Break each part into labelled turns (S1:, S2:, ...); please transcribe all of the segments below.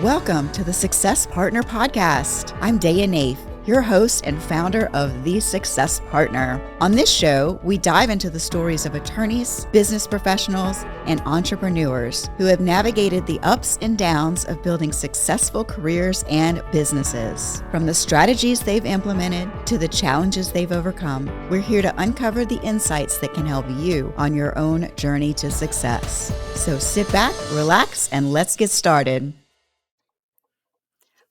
S1: Welcome to the Success Partner Podcast. I'm Daya Naef, your host and founder of The Success Partner. On this show, we dive into the stories of attorneys, business professionals, and entrepreneurs who have navigated the ups and downs of building successful careers and businesses. From the strategies they've implemented to the challenges they've overcome, we're here to uncover the insights that can help you on your own journey to success. So sit back, relax, and let's get started.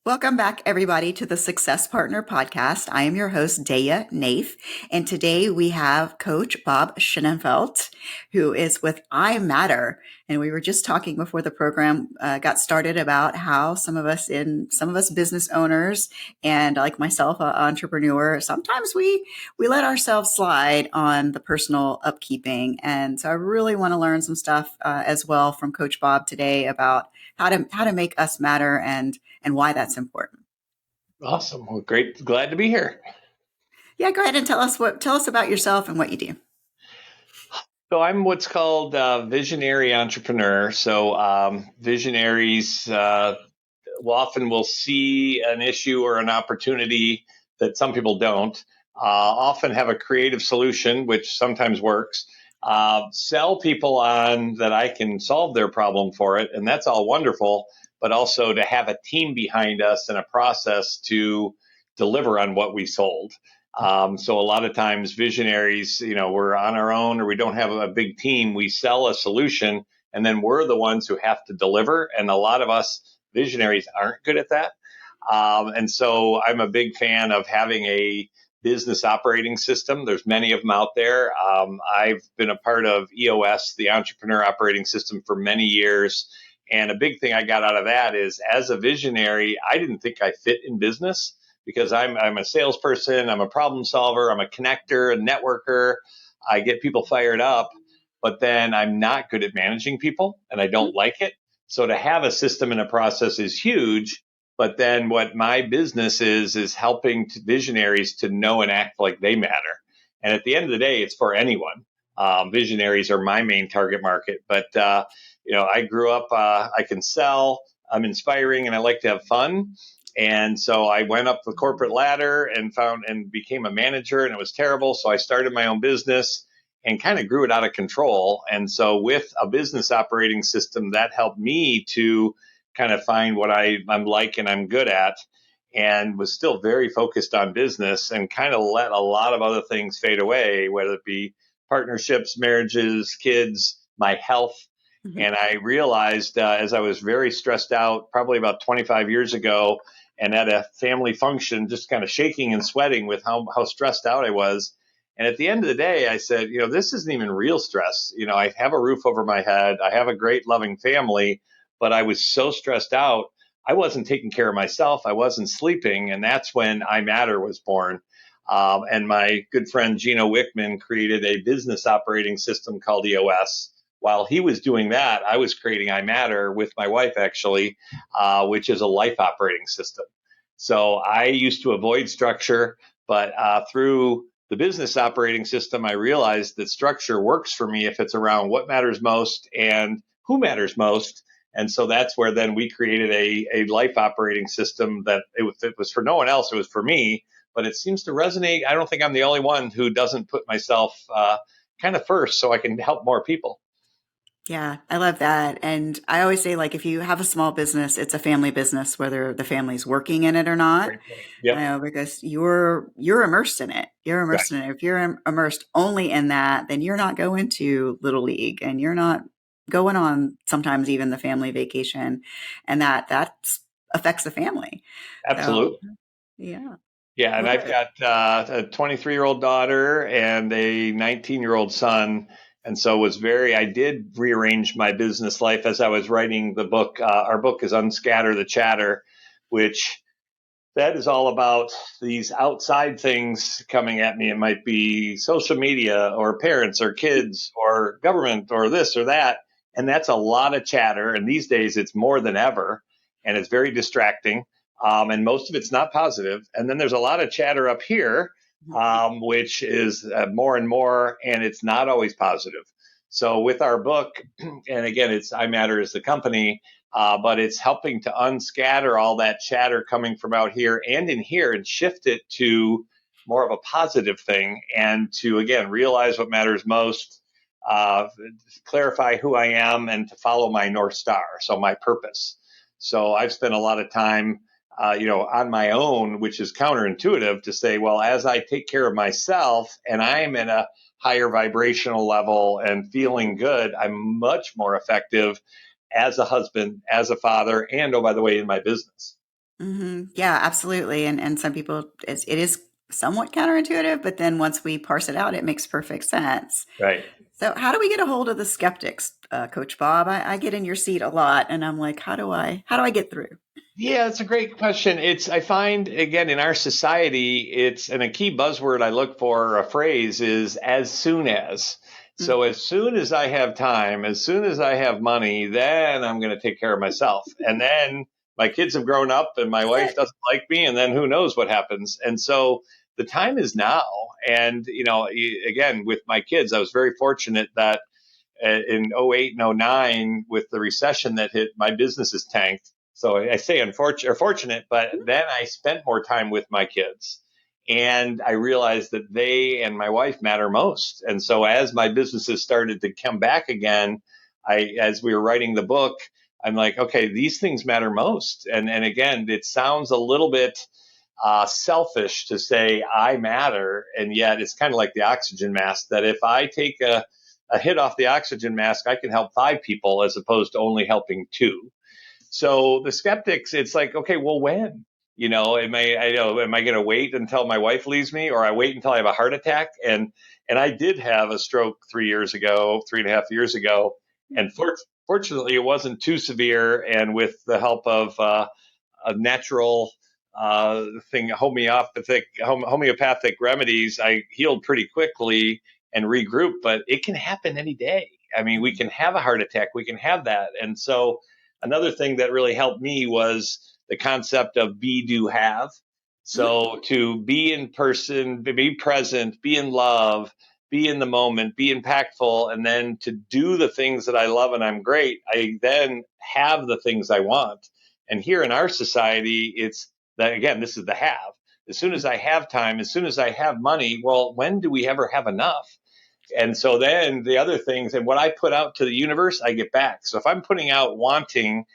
S1: Welcome back, everybody, to the Success Partner Podcast. I am your host, Daya Naef, and today we have Coach Bob Shenefelt, who is with I Matter. And we were just talking before the program got started about how some of us business owners and like myself, an entrepreneur, sometimes we let ourselves slide on the personal upkeeping. And so I really want to learn some stuff as well from Coach Bob today about how to make us matter and why that's important.
S2: Awesome. Well, great. Glad to be here.
S1: Yeah, go ahead and tell us about yourself and what you do.
S2: So I'm what's called a visionary entrepreneur. So visionaries often will see an issue or an opportunity that some people don't, often have a creative solution, which sometimes works, sell people on that I can solve their problem for it. And that's all wonderful, but also to have a team behind us and a process to deliver on what we sold. So a lot of times visionaries, we're on our own or we don't have a big team. We sell a solution and then we're the ones who have to deliver. And a lot of us visionaries aren't good at that. And so I'm a big fan of having a business operating system. There's many of them out there. I've been a part of EOS, the Entrepreneur Operating System, for many years. And a big thing I got out of that is, as a visionary, I didn't think I fit in business because I'm a salesperson, I'm a problem solver, I'm a connector, a networker. I get people fired up, but then I'm not good at managing people and I don't like it. So to have a system and a process is huge. But then what my business is helping visionaries to know and act like they matter. And at the end of the day, it's for anyone. Visionaries are my main target market. But, I grew up, I can sell, I'm inspiring, and I like to have fun. And so I went up the corporate ladder and became a manager, and it was terrible. So I started my own business and kind of grew it out of control. And so with a business operating system, that helped me to kind of find what I'm like and I'm good at, and was still very focused on business and kind of let a lot of other things fade away, whether it be partnerships, marriages, kids, my health. Mm-hmm. And I realized as I was very stressed out, probably about 25 years ago, and at a family function, just kind of shaking and sweating with how stressed out I was. And at the end of the day, I said, this isn't even real stress. I have a roof over my head. I have a great loving family, but I was so stressed out. I wasn't taking care of myself. I wasn't sleeping. And that's when I Matter was born. And my good friend, Gino Wickman, created a business operating system called EOS. While he was doing that, I was creating I Matter with my wife, actually, which is a life operating system. So I used to avoid structure, but through the business operating system, I realized that structure works for me if it's around what matters most and who matters most. And so that's where then we created a life operating system that it was for no one else. It was for me, but it seems to resonate. I don't think I'm the only one who doesn't put myself kind of first so I can help more people.
S1: Yeah, I love that. And I always say, like, if you have a small business, it's a family business, whether the family's working in it or not. Yep. Because you're immersed in it. You're immersed in it. If you're immersed only in that, then you're not going to Little League and you're not going on sometimes even the family vacation. And that affects the family.
S2: Absolutely.
S1: So, yeah.
S2: Yeah. And I've got a 23-year-old daughter and a 19-year-old son. And so I did rearrange my business life as I was writing the book. Our book is Unscatter the Chatter, which that is all about these outside things coming at me. It might be social media or parents or kids or government or this or that. And that's a lot of chatter. And these days it's more than ever. And it's very distracting. And most of it's not positive. And then there's a lot of chatter up here, which is more and more, and it's not always positive. So with our book, and again, it's I Matter is the company, but it's helping to unscatter all that chatter coming from out here and in here and shift it to more of a positive thing, and to, again, realize what matters most, uh, clarify who I am, and to follow my North Star, so my purpose. So I've spent a lot of time, on my own, which is counterintuitive to say, well, as I take care of myself and I'm in a higher vibrational level and feeling good, I'm much more effective as a husband, as a father, and, oh, by the way, in my business.
S1: Yeah, absolutely. And some people, it is somewhat counterintuitive, but then once we parse it out, it makes perfect sense.
S2: Right.
S1: So, how do we get a hold of the skeptics, Coach Bob? I get in your seat a lot, and I'm like, how do I get through?
S2: Yeah, it's a great question. I find, again, in our society, and a key buzzword I look for, or a phrase, is as soon as.
S1: Mm,
S2: So as soon as I have time, as soon as I have money, then I'm going to take care of myself. And then my kids have grown up and my
S1: that's
S2: wife
S1: it.
S2: doesn't like me, and then who knows what happens. And so the time is now. And, again, with my kids, I was very fortunate that in '08 and '09, with the recession that hit, my business is tanked. So I say unfortunate or fortunate, but then I spent more time with my kids. And I realized that they and my wife matter most. And so as my businesses started to come back again, as we were writing the book, I'm like, okay, these things matter most. And again, it sounds a little bit selfish to say I matter. And yet it's kind of like the oxygen mask, that if I take a hit off the oxygen mask, I can help 5 people as opposed to only helping 2. So the skeptics, it's like, okay, well, when? Am I going to wait until my wife leaves me, or I wait until I have a heart attack? And I did have a stroke 3 years ago, 3.5 years ago, and fortunately, it wasn't too severe. And with the help of a natural homeopathic remedies, I healed pretty quickly and regrouped. But it can happen any day. I mean, we can have a heart attack, we can have that. And so another thing that really helped me was the concept of be, do, have.
S1: Mhm.
S2: So to be in person, be present, be in love, be in the moment, be impactful, and then to do the things that I love and I'm great, I then have the things I want. And here in our society, it's that, again, this is the have. As soon as I have time, as soon as I have money, well, when do we ever have enough? And so then the other things, and what I put out to the universe, I get back. So if I'm putting out wanting,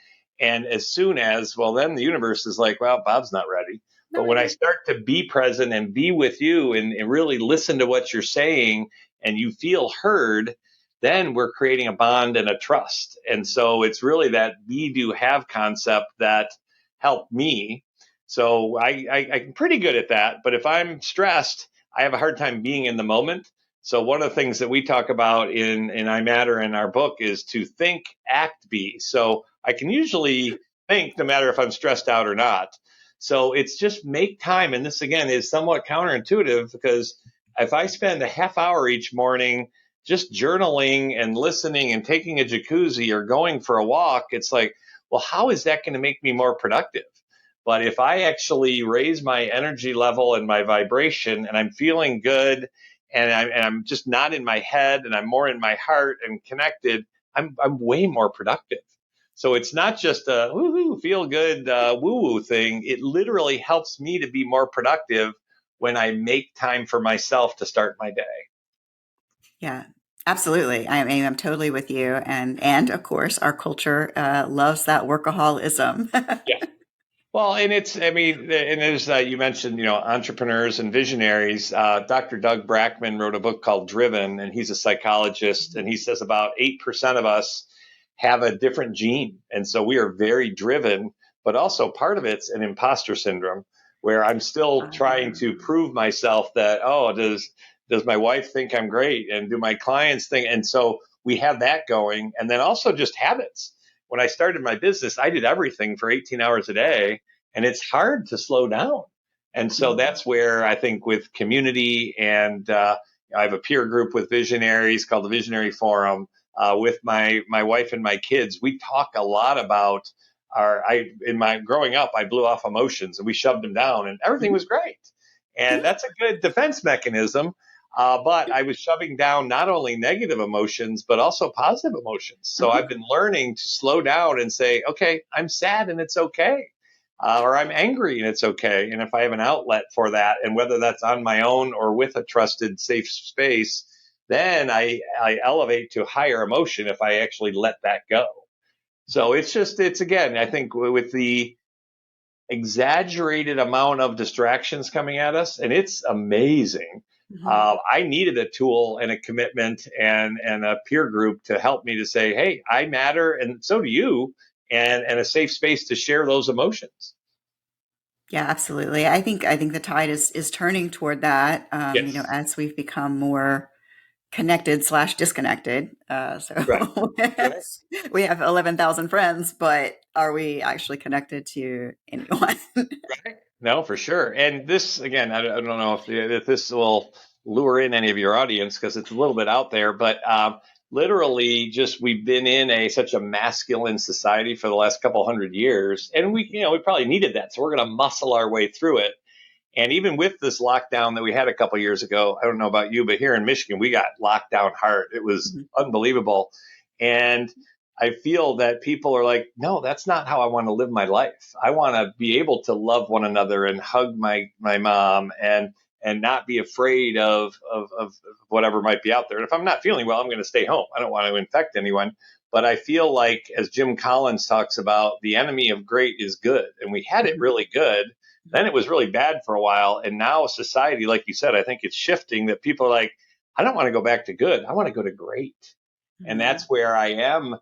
S2: and as soon as, well, then the universe is like, well, Bob's not ready. But
S1: Not
S2: when I
S1: ready.
S2: start to be present and be with you, and really listen to what you're saying, and you feel heard, then we're creating a bond and a trust. And so it's really that be, do, have concept that helped me. So I'm pretty good at that. But if I'm stressed, I have a hard time being in the moment. So one of the things that we talk about in I Matter in our book is to think, act, be. So I can usually think no matter if I'm stressed out or not. So it's just make time. And this, again, is somewhat counterintuitive, because if I spend a half hour each morning just journaling and listening and taking a jacuzzi or going for a walk, it's like, well, how is that going to make me more productive? But if I actually raise my energy level and my vibration, and I'm feeling good, and I'm just not in my head, and I'm more in my heart and connected, I'm way more productive. So it's not just a woo-hoo, feel good, woo-woo thing. It literally helps me to be more productive when I make time for myself to start my day.
S1: Yeah, absolutely. I mean, I'm totally with you. And of course, our culture loves that workaholism.
S2: Yeah. Well, and I mean, and as you mentioned, entrepreneurs and visionaries. Dr. Doug Brackman wrote a book called Driven, and he's a psychologist, and he says about 8% of us have a different gene. And so we are very driven, but also part of it's an imposter syndrome, where I'm still trying to prove myself that, oh, does my wife think I'm great? And do my clients think? And so we have that going. And then also just habits. When I started my business, I did everything for 18 hours a day, and it's hard to slow down. And so
S1: Mhm.
S2: that's where I think with community, and I have a peer group with visionaries called the Visionary Forum. With my wife and my kids, we talk a lot about in my growing up, I blew off emotions and we shoved them down, and everything
S1: Mhm.
S2: was great. And that's a good defense mechanism. But I was shoving down not only negative emotions, but also positive emotions. So
S1: Mhm.
S2: I've been learning to slow down and say, okay, I'm sad and it's okay. Or I'm angry and it's okay. And if I have an outlet for that, and whether that's on my own or with a trusted, safe space, then I elevate to higher emotion if I actually let that go. So it's again, I think with the exaggerated amount of distractions coming at us, and it's amazing.
S1: Mhm.
S2: I needed a tool and a commitment and a peer group to help me to say, hey, I matter, and so do you, and a safe space to share those emotions.
S1: Yeah, absolutely. I think the tide is turning toward that.
S2: Yes.
S1: As we've become more connected slash disconnected.
S2: Right.
S1: So
S2: Right.
S1: we have 11,000 friends, but are we actually connected to anyone?
S2: Right. No, for sure. And this, again, I don't know if this will lure in any of your audience because it's a little bit out there, but literally just we've been in such a masculine society for the last couple hundred years, and we probably needed that. So we're going to muscle our way through it. And even with this lockdown that we had a couple years ago, I don't know about you, but here in Michigan, we got locked down hard. It was
S1: Mhm.
S2: unbelievable. And I feel that people are like, no, that's not how I want to live my life. I want to be able to love one another and hug my mom and not be afraid of whatever might be out there. And if I'm not feeling well, I'm going to stay home. I don't want to infect anyone. But I feel like, as Jim Collins talks about, the enemy of great is good. And we had it
S1: Mhm.
S2: really good. Then it was really bad for a while. And now society, like you said, I think it's shifting that people are like, I don't want to go back to good. I want to go to great. And that's
S1: Mhm.
S2: where I am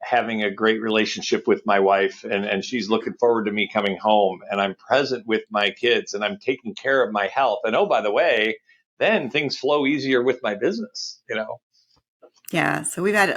S2: having a great relationship with my wife. And she's looking forward to me coming home. And I'm present with my kids and I'm taking care of my health. And oh, by the way, then things flow easier with my business.
S1: Yeah, so we've had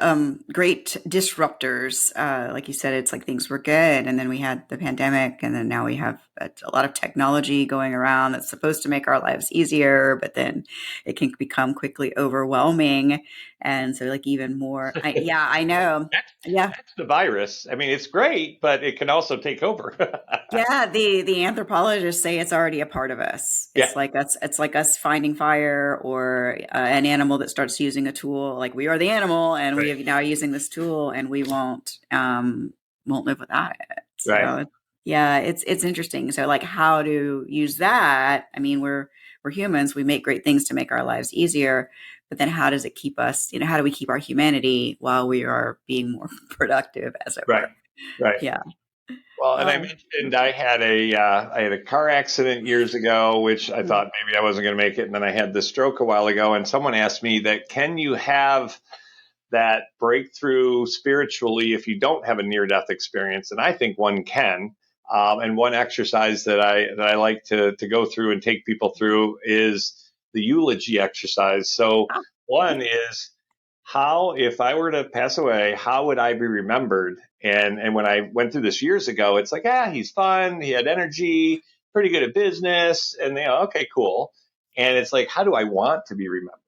S1: great disruptors. Like you said, it's like things were good, and then we had the pandemic, and then now we have a lot of technology going around that's supposed to make our lives easier, but then it can become quickly overwhelming, and so like even more. Yeah, I know.
S2: That's,
S1: Yeah,
S2: that's the virus. I mean, it's great, but it can also take over.
S1: yeah, the anthropologists say it's already a part of us.
S2: Yeah,
S1: It's like us finding fire or an animal that starts using a tool. Like we are the animal, and we
S2: right,
S1: are now using this tool, and we won't live without it.
S2: right,
S1: So yeah, it's interesting. So like how to use that? I mean, we're humans. We make great things to make our lives easier, but then how does it keep us? How do we keep our humanity while we are being more productive, as it
S2: right,
S1: were?
S2: right.
S1: Yeah.
S2: Well, and I
S1: Um,
S2: mentioned I had a car accident years ago, which I thought maybe I wasn't going to make it, and then I had this stroke a while ago, and someone asked me that can you have that breakthrough spiritually if you don't have a near death experience, and I think one can. And one exercise that I like to go through and take people through is the eulogy exercise. So one is how, if I were to pass away, how would I be remembered? And when I went through this years ago, it's like, he's fun, he had energy, pretty good at business, and okay, cool. And it's like, how do I want to be remembered?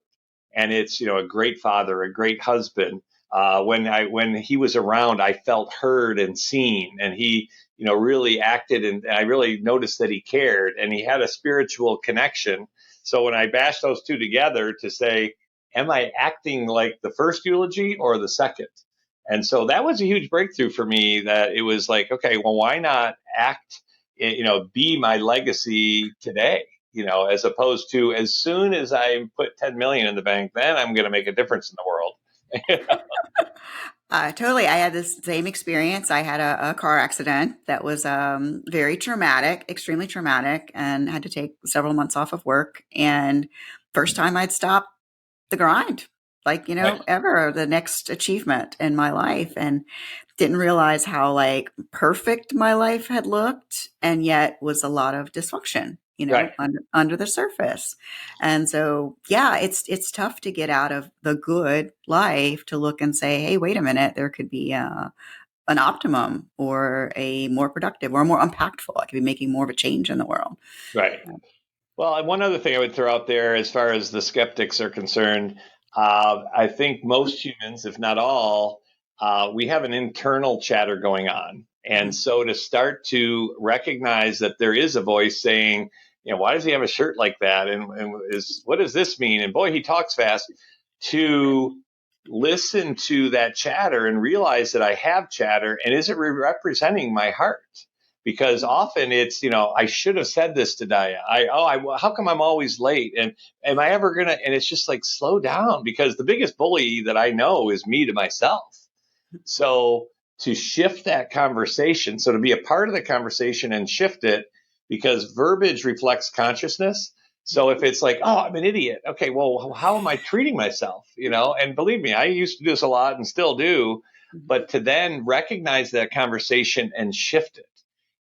S2: And it's a great father, a great husband. When he was around, I felt heard and seen, and he really acted, and I really noticed that he cared, and he had a spiritual connection. So when I bashed those two together to say, am I acting like the first eulogy or the second? And so that was a huge breakthrough for me. That it was like, okay, well, why not act? Be my legacy today, as opposed to as soon as I put 10 million in the bank, then I'm going to make a difference in the world.
S1: Totally. I had this same experience. I had a car accident that was very traumatic, extremely traumatic, and had to take several months off of work. And first time I'd stopped the grind, like,
S2: Right,
S1: ever the next achievement in my life. And didn't realize how like perfect my life had looked and yet was a lot of dysfunction,
S2: right,
S1: under the surface. And so yeah, it's tough to get out of the good life to look and say, hey, wait a minute, there could be an optimum or a more productive or a more impactful. I could be making more of a change in the world.
S2: right. Well, and one other thing I would throw out there, as far as the skeptics are concerned, I think most humans, if not all, we have an internal chatter going on. And
S1: Mhm.
S2: so to start to recognize that there is a voice saying, why does he have a shirt like that? And what does this mean? And boy, he talks fast. To listen to that chatter and realize that I have chatter, and is it representing my heart? Because often it's, I should have said this to Daya. How come I'm always late? And am I ever gonna? And it's just like, slow down, because the biggest bully that I know is me to myself. So to shift that conversation, so to be a part of the conversation and shift it, because verbiage reflects consciousness. So if it's like, oh, I'm an idiot. Okay, well, how am I treating myself? And believe me, I used to do this a lot and still do, but to then recognize that conversation and shift it.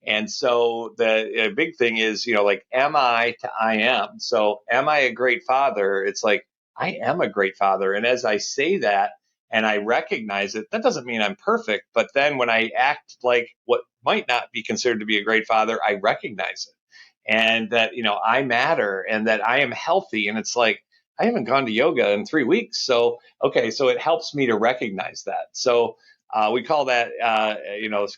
S2: And so the big thing is, like, am I to I am. So am I a great father? It's like, I am a great father. And as I say that and I recognize it, that doesn't mean I'm perfect. But then when I act like what might not be considered to be a great father, I recognize it. And that, I matter and that I am healthy. And it's like, I haven't gone to yoga in 3 weeks. So, okay, so it helps me to recognize that. So we call that,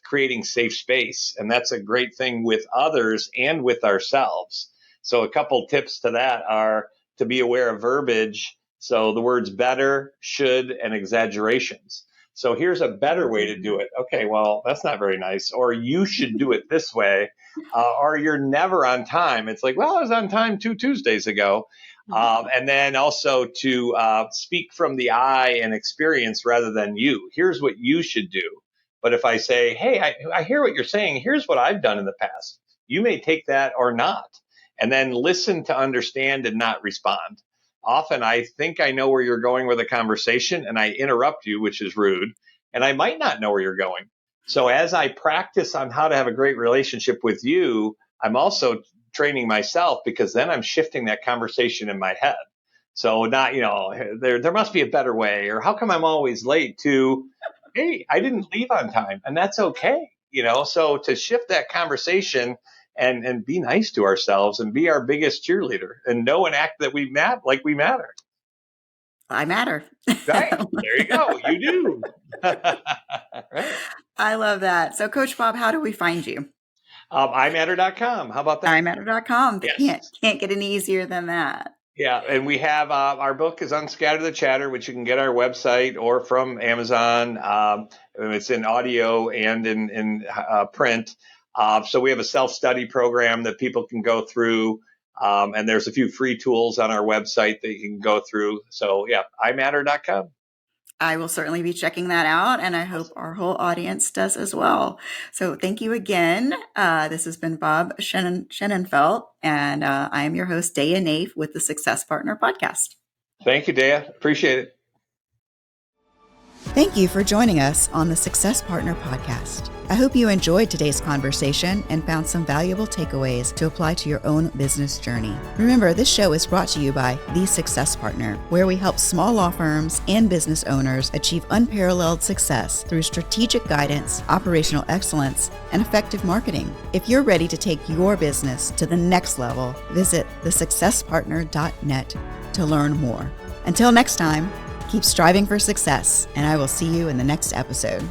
S2: creating safe space. And that's a great thing with others and with ourselves. So a couple tips to that are to be aware of verbiage. So the words better, should, and exaggerations. So here's a better way to do it. Okay, well, that's not very nice. Or you should do it this way. Or you're never on time. It's like, well, I was on time 2 Tuesdays ago. And then also to speak from the I and experience rather than you. Here's what you should do. But if I say, hey, I hear what you're saying. Here's what I've done in the past. You may take that or not. And then listen to understand and not respond. Often I think I know where you're going with a conversation and I interrupt you, which is rude. And I might not know where you're going. So as I practice on how to have a great relationship with you, I'm also training myself, because then I'm shifting that conversation in my head. So not, there must be a better way, or how come I'm always late, to, hey, I didn't leave on time, and that's okay. So to shift that conversation and be nice to ourselves and be our biggest cheerleader and know and act that we matter.
S1: I matter.
S2: Right. There you go. You do. Right.
S1: I love that. So Coach Bob, how do we find you?
S2: imatter.com. How about that?
S1: imatter.com.
S2: Yes.
S1: Can't get any easier than that.
S2: Yeah. And we have our book is Unscatter the Chatter, which you can get our website or from Amazon. It's in audio and in print. So we have a self-study program that people can go through. And there's a few free tools on our website that you can go through. So yeah, imatter.com.
S1: I will certainly be checking that out, and I hope our whole audience does as well. So thank you again. This has been Bob Shenefelt, and I am your host, Daya Naef, with the Success Partner Podcast.
S2: Thank you, Daya. Appreciate it.
S1: Thank you for joining us on the Success Partner Podcast. I hope you enjoyed today's conversation and found some valuable takeaways to apply to your own business journey. Remember, this show is brought to you by The Success Partner, where we help small law firms and business owners achieve unparalleled success through strategic guidance, operational excellence, and effective marketing. If you're ready to take your business to the next level, visit thesuccesspartner.net to learn more. Until next time, keep striving for success, and I will see you in the next episode.